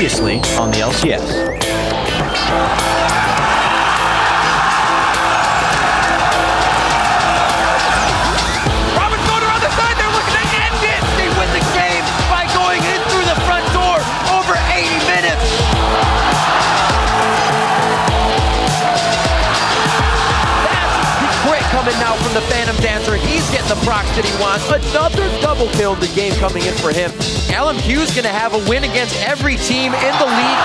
Previously on the LCS. Coming now from the Phantom Dancer, he's getting the procs that he wants. Another double kill in the game coming in for him. LMQ's gonna have a win against every team in the league.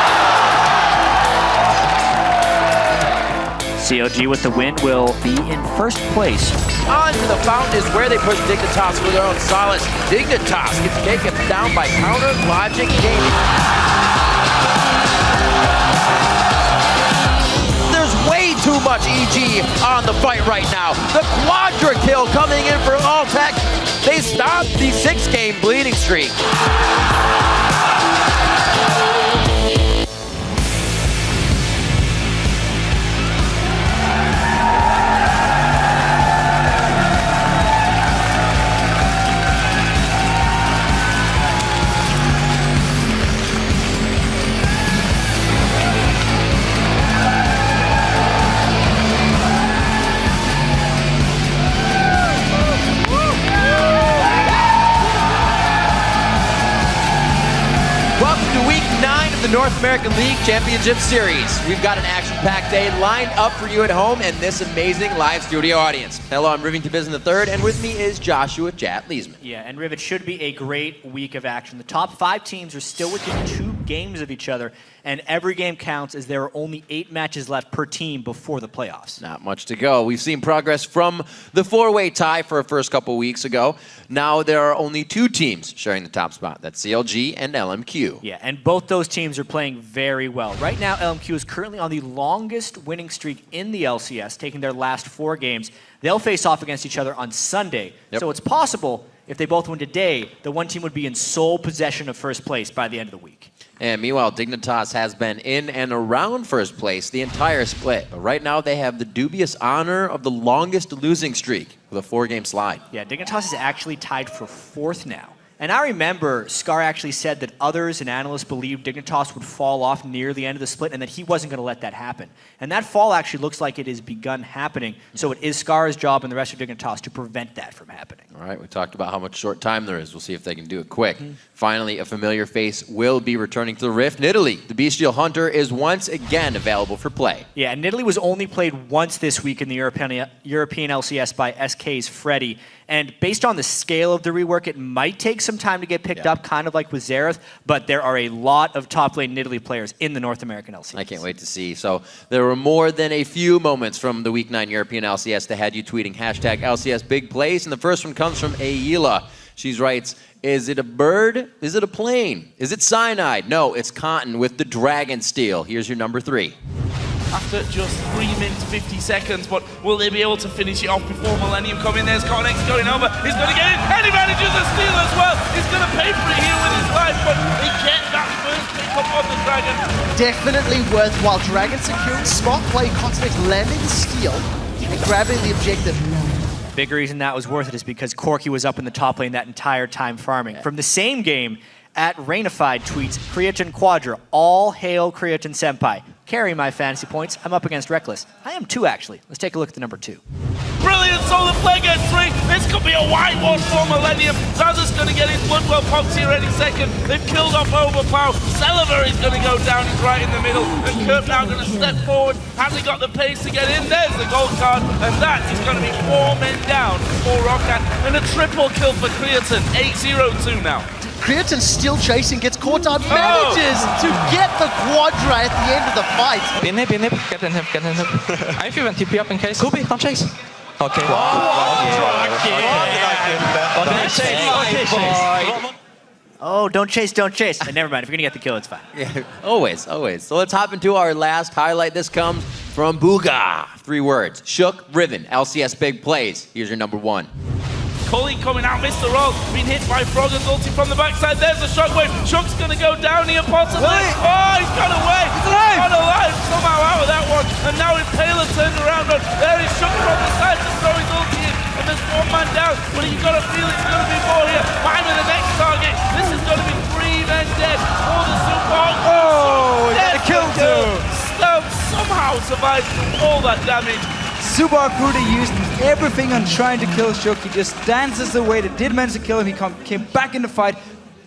CLG with the win will be in first place. On to the fountain is where they push Dignitas for their own solace. Dignitas gets taken down by Counter Logic Gaming. Way too much EG on the fight right now. The quadra kill coming in for Alltech. They stopped the 6-game bleeding streak. The North American League Championship Series. We've got an action-packed day lined up for you at home and this amazing live studio audience. Hello, I'm Rivington Bizen III, and with me is Joshua Jat Leesman. Yeah, and Riv, it should be a great week of action. The top 5 teams are still within 2 games of each other, and every game counts as there are only 8 matches left per team before the playoffs. Not much to go. We've seen progress from the 4-way tie for a first couple weeks ago. Now there are only 2 teams sharing the top spot. That's CLG and LMQ. Yeah, and both those teams are playing very well. Right now, LMQ is currently on the longest winning streak in the LCS, taking their last 4 games. They'll face off against each other on Sunday. Yep. So it's possible, if they both win today, the one team would be in sole possession of first place by the end of the week. And meanwhile, Dignitas has been in and around first place the entire split. But right now, they have the dubious honor of the longest losing streak with a 4-game slide. Yeah, Dignitas is actually tied for 4th now. And I remember Scar actually said that others and analysts believed Dignitas would fall off near the end of the split and that he wasn't going to let that happen. And that fall actually looks like it has begun happening. So it is Scar's job and the rest of Dignitas to prevent that from happening. All right, we talked about how much short time there is. We'll see if they can do it quick. Finally, a familiar face will be returning to the Rift. Nidalee, the Bestial Hunter, is once again available for play. Yeah, and Nidalee was only played once this week in the European LCS by SK's Freddy. And based on the scale of the rework, it might take some time to get picked up, kind of like with Xerath, but there are a lot of top lane Nidalee players in the North American LCS. I can't wait to see. So there were more than a few moments from the Week 9 European LCS that had you tweeting hashtag LCS Big Plays, and the first one comes from Ayla. She writes, is it a bird? Is it a plane? Is it cyanide? No, it's Cotton with the Dragon Steel. Here's your number 3. After just 3 minutes, 50 seconds, but will they be able to finish it off before Millennium come in? There's Cotton X going over. He's going to get in, and he manages a steal as well. He's going to pay for it here with his life, but they get that first pick up on the Dragon. Definitely worthwhile. Dragon securing smart play, Cotton X landing the steal and grabbing the objective. Big reason that was worth it is because Corki was up in the top lane that entire time farming. From the same game, at Rainified tweets, Creatine Quadra, all hail Creatine Senpai. Carry my fantasy points, I'm up against Reckless. I am 2 actually. Let's take a look at the number 2. Brilliant solar play gets 3. This could be a whitewash for Millennium. Zaza's going to get his Bloodwell pops here any second. They've killed off Overpower. Celeber is going to go down. He's right in the middle. And Kirk now going to step forward. Has he got the pace to get in? There's the gold card. And that is going to be 4 men down for Roccat. And a triple kill for Creatine. 8-0-2 now. Creatine still chasing, gets caught out, manages to get the quadra at the end of the fight. Get in him. I even TP up in case. Kobe, don't chase. Okay. Oh, don't chase, don't chase. Never mind, if you're gonna get the kill, it's fine. Yeah, always. So let's hop into our last highlight. This comes from Booga. 3 words, Shook, Riven, LCS Big Plays. Here's your number 1. Colleen coming out, missed the roll, being hit by Frogger's ulti from the backside. There's a shockwave. Shook's going to go down here possibly. Oh, he's got away. He's alive. Somehow out of that one. And now Impaler turned around. And there is Shook from the side to throw his ulti in. And there's 1 man down. But you've got to feel it's going to be more here. Finding the next target. This is going to be 3 then dead for the Super. Oh, got a kill too. Stone somehow survived all that damage. Subar Kuda used everything on trying to kill Shoki, just dances away. That did manage to kill him. He came back in the fight.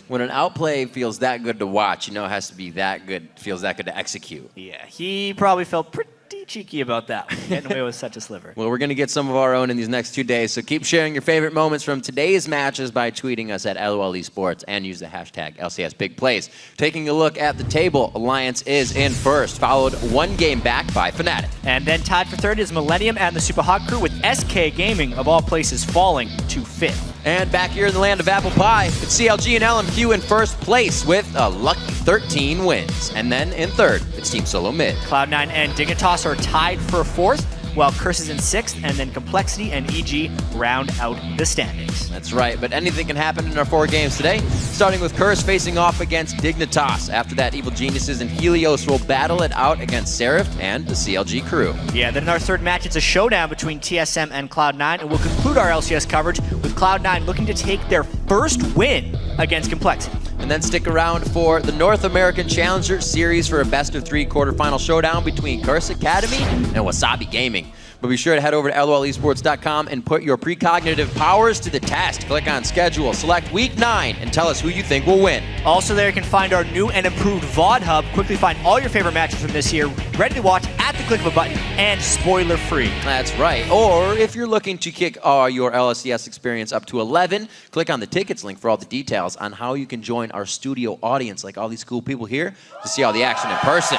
When an outplay feels that good to watch, you know it has to be that good, feels that good to execute. Yeah, he probably felt pretty cheeky about that, getting away with such a sliver. Well, we're going to get some of our own in these next 2 days, so keep sharing your favorite moments from today's matches by tweeting us at LOL Esports and use the hashtag LCS Big Plays. Taking a look at the table, Alliance is in first, followed 1 game back by Fnatic. And then tied for third is Millennium and the Super Hot Crew, with SK Gaming, of all places, falling to 5th. And back here in the land of apple pie, it's CLG and LMQ in first place with a lucky 13 wins. And then in third, it's Team Solo Mid. Cloud9 and Dignitas are tied for 4th, while Curse is in 6th, and then Complexity and EG round out the standings. That's right, but anything can happen in our 4 games today, starting with Curse facing off against Dignitas. After that, Evil Geniuses and Helios will battle it out against Seraph and the CLG crew. Yeah, then in our third match, it's a showdown between TSM and Cloud9, and we'll conclude our LCS coverage with Cloud9 looking to take their first win against Complexity. And then stick around for the North American Challenger Series for a best-of-3 quarterfinal showdown between Curse Academy and Wasabi Gaming. But be sure to head over to lolesports.com and put your precognitive powers to the test. Click on schedule, select week 9, and tell us who you think will win. Also there you can find our new and improved VOD Hub. Quickly find all your favorite matches from this year, ready to watch at the click of a button, and spoiler-free. That's right. Or if you're looking to kick your LCS experience up to 11, click on the tickets link for all the details on how you can join our studio audience, like all these cool people here, to see all the action in person.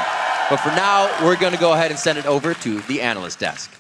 But for now, we're going to go ahead and send it over to the analyst desk.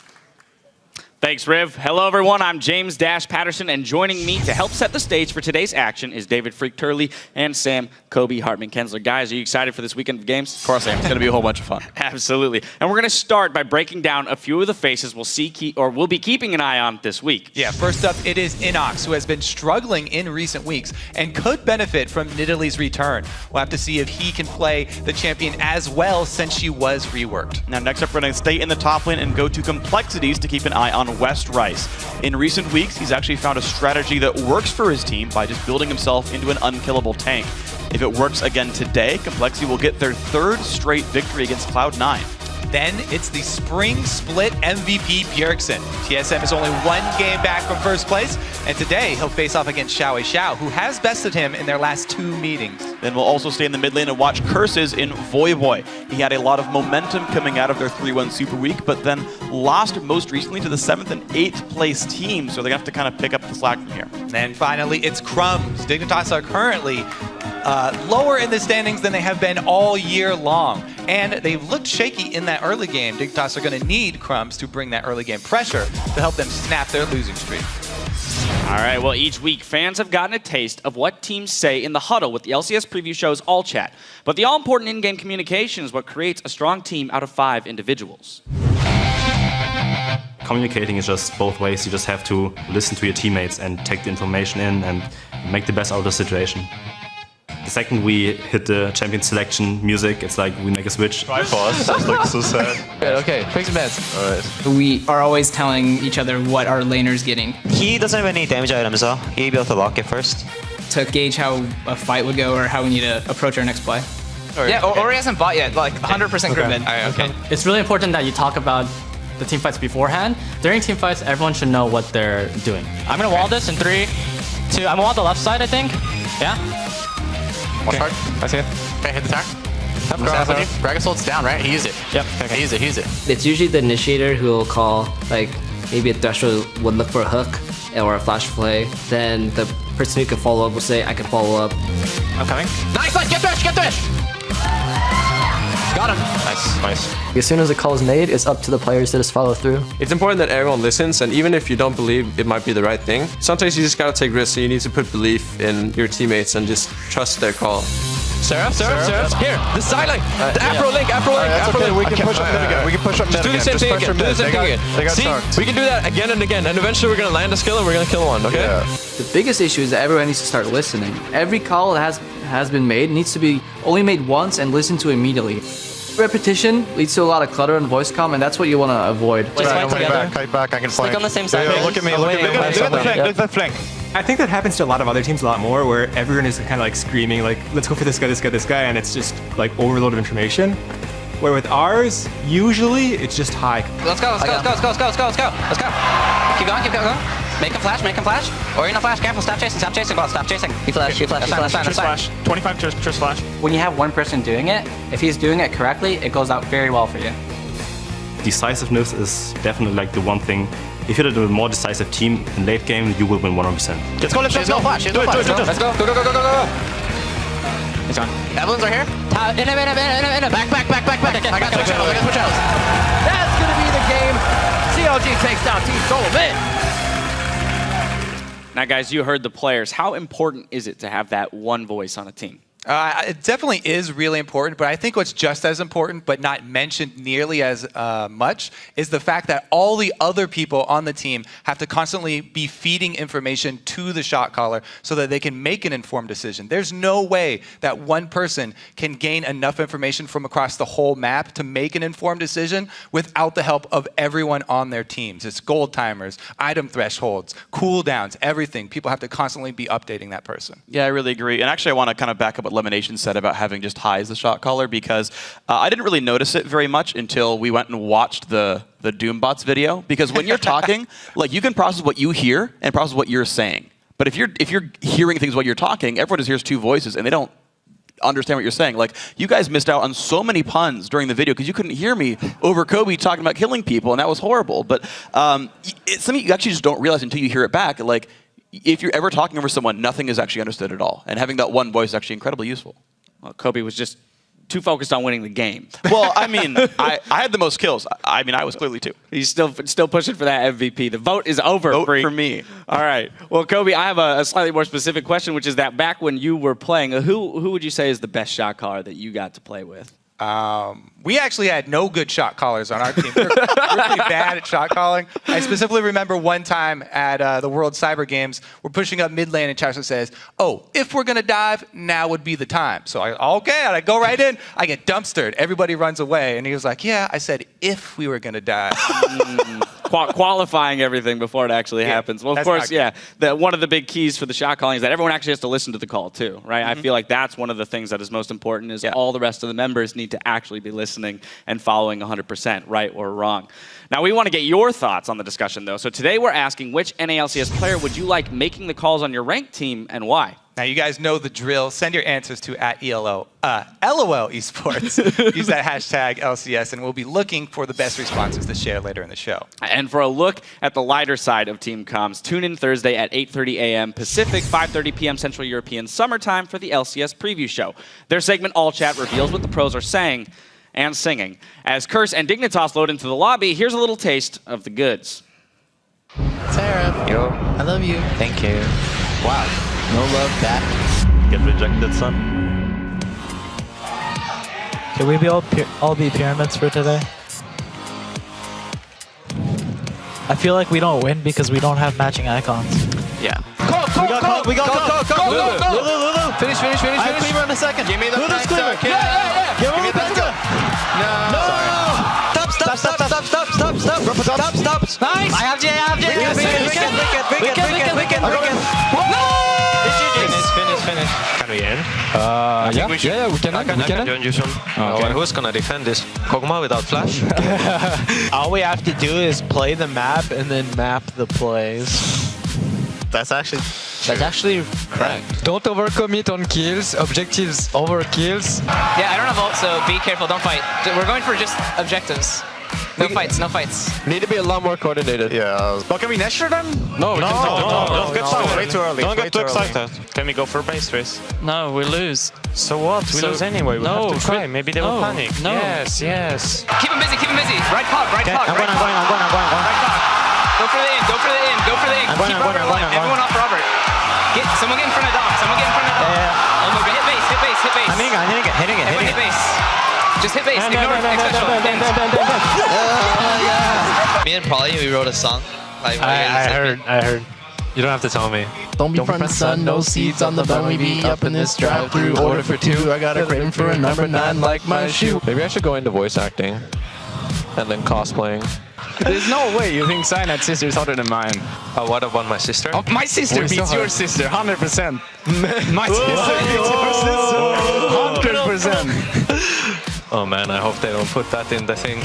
Thanks, Riv. Hello, everyone. I'm James Dash Patterson, and joining me to help set the stage for today's action is David Freak Turley and Sam Kobe Hartman Kensler. Guys, are you excited for this weekend of games? Of course I am. It's going to be a whole bunch of fun. Absolutely. And we're going to start by breaking down a few of the faces we'll be keeping an eye on this week. Yeah, first up, it is Inox, who has been struggling in recent weeks and could benefit from Nidalee's return. We'll have to see if he can play the champion as well since she was reworked. Now, next up, we're going to stay in the top lane and go to Complexities to keep an eye on West Rice. In recent weeks, he's actually found a strategy that works for his team by just building himself into an unkillable tank. If it works again today, Complexity will get their 3rd straight victory against Cloud9. Then it's the spring split MVP Bjergsen. TSM is only 1 game back from first place, and today he'll face off against Xiao Xiao, who has bested him in their last 2 meetings. Then we'll also stay in the mid lane and watch Curses in Voyboy. He had a lot of momentum coming out of their 3-1 Super Week, but then lost most recently to the 7th and 8th place team, so they have to kind of pick up the slack from here. And finally, it's Crumbs. Dignitas are currently lower in the standings than they have been all year long. And they've looked shaky in that early game. Dignitas are going to need Crumbs to bring that early game pressure to help them snap their losing streak. All right, well, each week, fans have gotten a taste of what teams say in the huddle with the LCS preview show's All Chat. But the all-important in-game communication is what creates a strong team out of 5 individuals. Communicating is just both ways. You just have to listen to your teammates and take the information in and make the best out of the situation. The second we hit the champion selection music, it's like we make a switch. Try for us. That's like so sad. Okay, pick some bets. Alright. We are always telling each other what our laner's getting. He doesn't have any damage items though. He built a locket first. To gauge how a fight would go or how we need to approach our next play. Yeah, or he hasn't bought yet, like 100% Grimmin. Okay. It's really important that you talk about the team fights beforehand. During team fights, everyone should know what they're doing. I'm gonna wall this in 3, 2. I'm gonna wall the left side, I think. Yeah. Watch hard. I see it. Okay, hit the tower. Gragas holds down, right? He used it. Yep. Okay, he used it. It's usually the initiator who will call, like, maybe a Thresher would look for a hook or a flash play. Then the person who can follow up will say, I can follow up. I'm coming. Nice, get Thresh! Got him. Nice. As soon as a call is made, it's up to the players to just follow through. It's important that everyone listens, and even if you don't believe it might be the right thing, sometimes you just gotta take risks, so you need to put belief in your teammates and just trust their call. Seraph. Here, the side lane. The Afro link. That's okay, we can push up mid again. We can push up mid again. Do the same thing again. They got See, talked. we can do that again and again, and eventually we're gonna land a skill and we're gonna kill one, okay? Yeah. The biggest issue is that everyone needs to start listening. Every call that has been made needs to be only made once and listened to immediately. Repetition leads to a lot of clutter and voice comm, and that's what you want to avoid. Kite back, I can flank. Stick on the same side. Look at me. Look at the flank. I think that happens to a lot of other teams a lot more, where everyone is kind of like screaming, like, let's go for this guy, this guy, this guy, and it's just like overload of information. Where with ours, usually it's just high. Let's go, let's go, let's go, let's go, let's go, let's go, let's go. Keep going, keep going. Make him flash, make him flash. Or you're not flash, careful, stop chasing, ball, stop chasing. You flash, you flash, you flash. That's flash. 25 Trish flash. When you have one person doing it, if he's doing it correctly, it goes out very well for you. Decisiveness is definitely like the one thing. If you're the more decisive team in late game, you will win 100%. Let's go, let's go, flash, let's go. Let's go, go, go, go, go, go. He's gone. Evelyn's right here. In a. Back. I got switch out. That's going to be the game. CLG takes down Team Solomon. Now, guys, you heard the players. How important is it to have that one voice on a team? It definitely is really important, but I think what's just as important, but not mentioned nearly as much, is the fact that all the other people on the team have to constantly be feeding information to the shot caller so that they can make an informed decision. There's no way that one person can gain enough information from across the whole map to make an informed decision without the help of everyone on their teams. It's gold timers, item thresholds, cooldowns, everything. People have to constantly be updating that person. Yeah, I really agree. And actually, I want to kind of back up what Lemonation said about having just high as the shot caller, because I didn't really notice it very much until we went and watched the Doombots video. Because when you're talking, like, you can process what you hear and process what you're saying. But if you're hearing things while you're talking, everyone just hears two voices and they don't understand what you're saying. Like, you guys missed out on so many puns during the video because you couldn't hear me over Kobe talking about killing people, and that was horrible. But it's something you actually just don't realize until you hear it back. Like, if you're ever talking over someone, nothing is actually understood at all. And having that one voice is actually incredibly useful. Well, Kobe was just too focused on winning the game. Well, I mean, I had the most kills. I mean, I was clearly too. He's still pushing for that MVP. The vote is over. Vote for me. All right. Well, Kobe, I have a slightly more specific question, which is that back when you were playing, who would you say is the best shot caller that you got to play with? We actually had no good shot callers on our team. We're pretty bad at shot calling. I specifically remember one time at the World Cyber Games, we're pushing up mid lane and Chasha says, "Oh, if we're going to dive, now would be the time." So I go right in. I get dumpstered. Everybody runs away. And he was like, "Yeah, I said if we were going to dive." Qualifying everything before it actually happens. Well, of course, yeah. One of the big keys for the shot calling is that everyone actually has to listen to the call too, right? I feel like that's one of the things that is most important is all the rest of the members need to actually be listening and following 100%, right or wrong. Now, we want to get your thoughts on the discussion, though. So today we're asking, which NALCS player would you like making the calls on your ranked team and why? Now, you guys know the drill. Send your answers to LOL Esports. Use that hashtag LCS, and we'll be looking for the best responses to share later in the show. And for a look at the lighter side of Team Comms, tune in Thursday at 8:30 a.m. Pacific, 5:30 p.m. Central European Summertime for the LCS preview show. Their segment All Chat reveals what the pros are saying and singing. As Curse and Dignitas load into the lobby, here's a little taste of the goods. Sarah. Yo. I love you. Thank you. Wow. No love back. Get rejected, son. Can we all be pyramids for today? I feel like we don't win because we don't have matching icons. Yeah. We got Lulu. Finish. I have Cleaver in a second. Give me the Lulu's Cleaver. Yeah. Give me the Penta. No. Stop. Nice. I have J. We can. Finish. Can we end? I think we should. Yeah, we can join you soon. Okay. Who's gonna defend this? Kog'Maw without flash? All we have to do is play the map and then map the plays. That's actually correct. Don't overcommit on kills. Objectives over kills. Yeah, I don't have ult, so be careful. Don't fight. We're going for just objectives. No fights. Need to be a lot more coordinated. Yeah. Well, can we Nashor them? No, Don't get started. Way too early. Don't get too excited. Can we go for base race? No, we lose. So what? We lose anyway. We have to try. Maybe they will panic. No. Yes. Keep him busy. Right cog. I'm going. Right cog. Go for the in. I'm going. Everyone off Robert. Someone get in front of Dom. Yeah. Oh my god, hit base. I'm hitting it. Everyone hit base. Just hit base. Ignore Me and Polly, we wrote a song. I heard. You don't have to tell me. Don't be front, son, no seats on the bun. We be up in this drive-thru. Order for two. I got a craving for a number 9 like my shoe. Maybe I should go into voice acting and then cosplaying. There's no way you think Cyanide sister is hotter than mine. What about my sister? Oh, my sister beats your sister, 100%. My sister beats your sister, 100%. Oh man, I hope they don't put that in the thing.